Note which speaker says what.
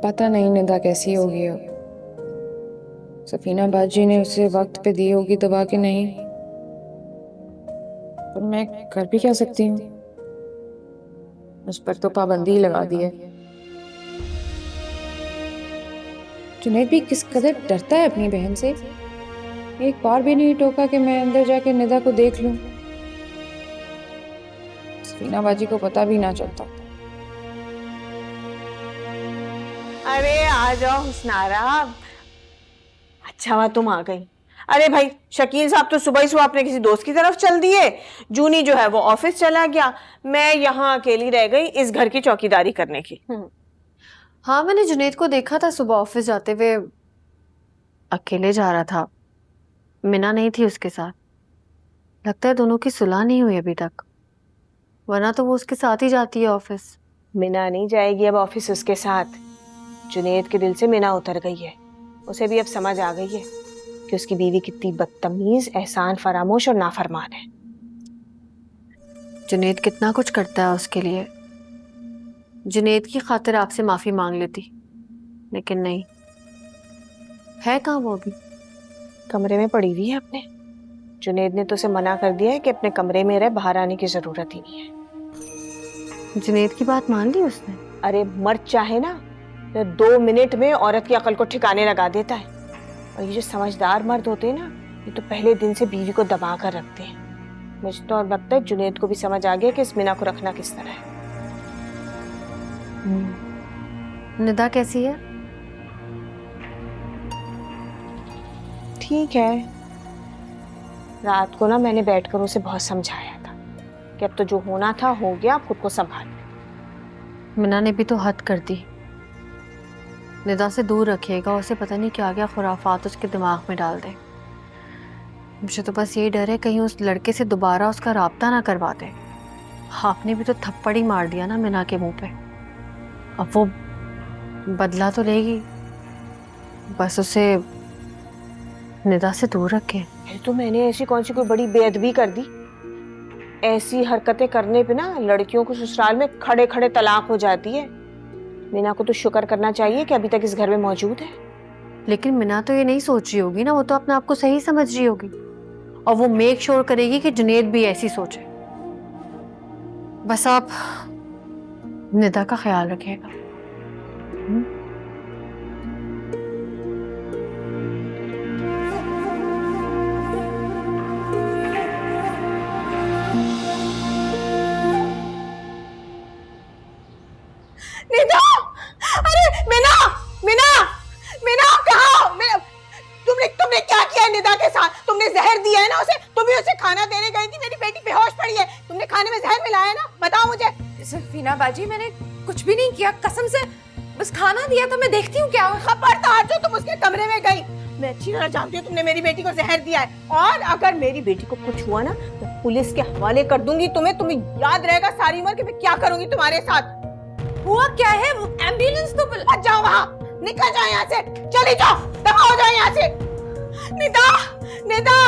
Speaker 1: पता नहीं निदा कैसी होगी अब। सफीना बाजी ने उसे वक्त पे दी होगी दवा कि नहीं, पर मैं कर भी क्या सकती हूँ। उस पर तो पाबंदी ही लगा दी है। जुनैद भी किस कदर डरता है अपनी बहन से। एक बार भी नहीं टोका कि मैं अंदर जाके निदा को देख लूं। सफीना बाजी को पता भी ना चलता।
Speaker 2: अरे आ जाओ हुस्नारा, अच्छा हुआ तुम आ गई। अरे भाई शकील साहब तो सुबह ही सुबह अपने किसी दोस्त की तरफ चल दिए, जूनी जो है वो ऑफिस चला गया, मैं यहाँ अकेली रह गई इस घर की चौकीदारी करने की।
Speaker 3: हाँ, मैंने जुनैद को देखा था सुबह ऑफिस जाते हुए, अकेले जा रहा था, मिना नहीं थी उसके साथ। लगता है दोनों की सुलह नहीं हुई अभी तक, वरना तो वो उसके साथ ही जाती है ऑफिस।
Speaker 2: मिना नहीं जाएगी अब ऑफिस उसके साथ, जुनैद के दिल से मिना उतर गई है। उसे भी अब समझ आ गई है कि उसकी बीवी कितनी बदतमीज, एहसान फरामोश और नाफरमान है।
Speaker 3: जुनैद कितना कुछ करता है उसके लिए। जुनैद की खातिर आपसे माफी मांग लेती, लेकिन नहीं, है कहाँ वो अभी?
Speaker 2: कमरे में पड़ी हुई है अपने। जुनैद ने तो उसे मना कर दिया है कि अपने कमरे में रहे, बाहर आने की जरूरत ही नहीं है।
Speaker 3: जुनैद की बात मान ली उसने?
Speaker 2: अरे मर्द चाहे ना तो 2 मिनट में औरत की अकल को ठिकाने लगा देता है। और ये जो समझदार मर्द होते हैं ना, ये तो पहले दिन से बीवी को दबा कर रखते हैं। मुझे तो और लगता है जुनैद को भी समझ आ गया कि इस मिना को रखना किस तरह है।
Speaker 3: निदा कैसी है?
Speaker 2: ठीक है, रात को ना मैंने बैठकर उसे बहुत समझाया था कि अब तो जो होना था हो गया, अब खुद को संभाल।
Speaker 3: मिना ने भी तो हद कर दी। निदा से दूर रखिएगा, उसे पता नहीं क्या क्या खुराफात उसके दिमाग में डाल दे। मुझे तो बस यही डर है कहीं उस लड़के से दोबारा उसका राब्ता ना करवा दे। आपने भी तो थप्पड़ ही मार दिया ना मिना के मुंह पे, अब वो बदला तो लेगी। बस उसे निदा से दूर रखे।
Speaker 2: तो मैंने ऐसी कौन सी कोई बड़ी बेअदबी कर दी? ऐसी हरकतें करने पे ना लड़कियों को ससुराल में खड़े खड़े तलाक हो जाती है। मीना को तो शुक्र करना चाहिए कि अभी तक इस घर में मौजूद है।
Speaker 3: लेकिन मिना तो ये नहीं सोच रही होगी ना, वो तो अपने आप को सही समझ रही होगी, और वो मेक श्योर करेगी कि जुनैद भी ऐसी सोचे। बस आप निदा का ख्याल रखिएगा।
Speaker 2: निदा! अरे मीना! मीना! मीना कहाँ हो? तुमने क्या किया है निदा के साथ? तुमने जहर दिया है ना उसे। तुम भी उसे खाना देने गई थी, मेरी बेटी बेहोश पड़ी है, तुमने खाने में जहर मिलाया ना? बताओ मुझे।
Speaker 4: सफीना बाजी, मैंने कुछ भी नहीं किया, कसम से बस खाना दिया था, मैं देखती हूँ क्या हुआ।
Speaker 2: खबरदार जो तुम उसके कमरे में गई। मैं अच्छी तरह जानती हूँ तुमने मेरी बेटी को जहर दिया है, और अगर मेरी बेटी को कुछ हुआ ना तो पुलिस के हवाले कर दूंगी तुम्हें याद रहेगा सारी उम्र कि मैं क्या करूंगी तुम्हारे साथ।
Speaker 4: हुआ क्या है? एम्बुलेंस तो
Speaker 2: मत जाओ वहाँ, निकल जाओ यहाँ से, चली जाओ, दफा हो जाओ यहाँ से। निदा! निदा!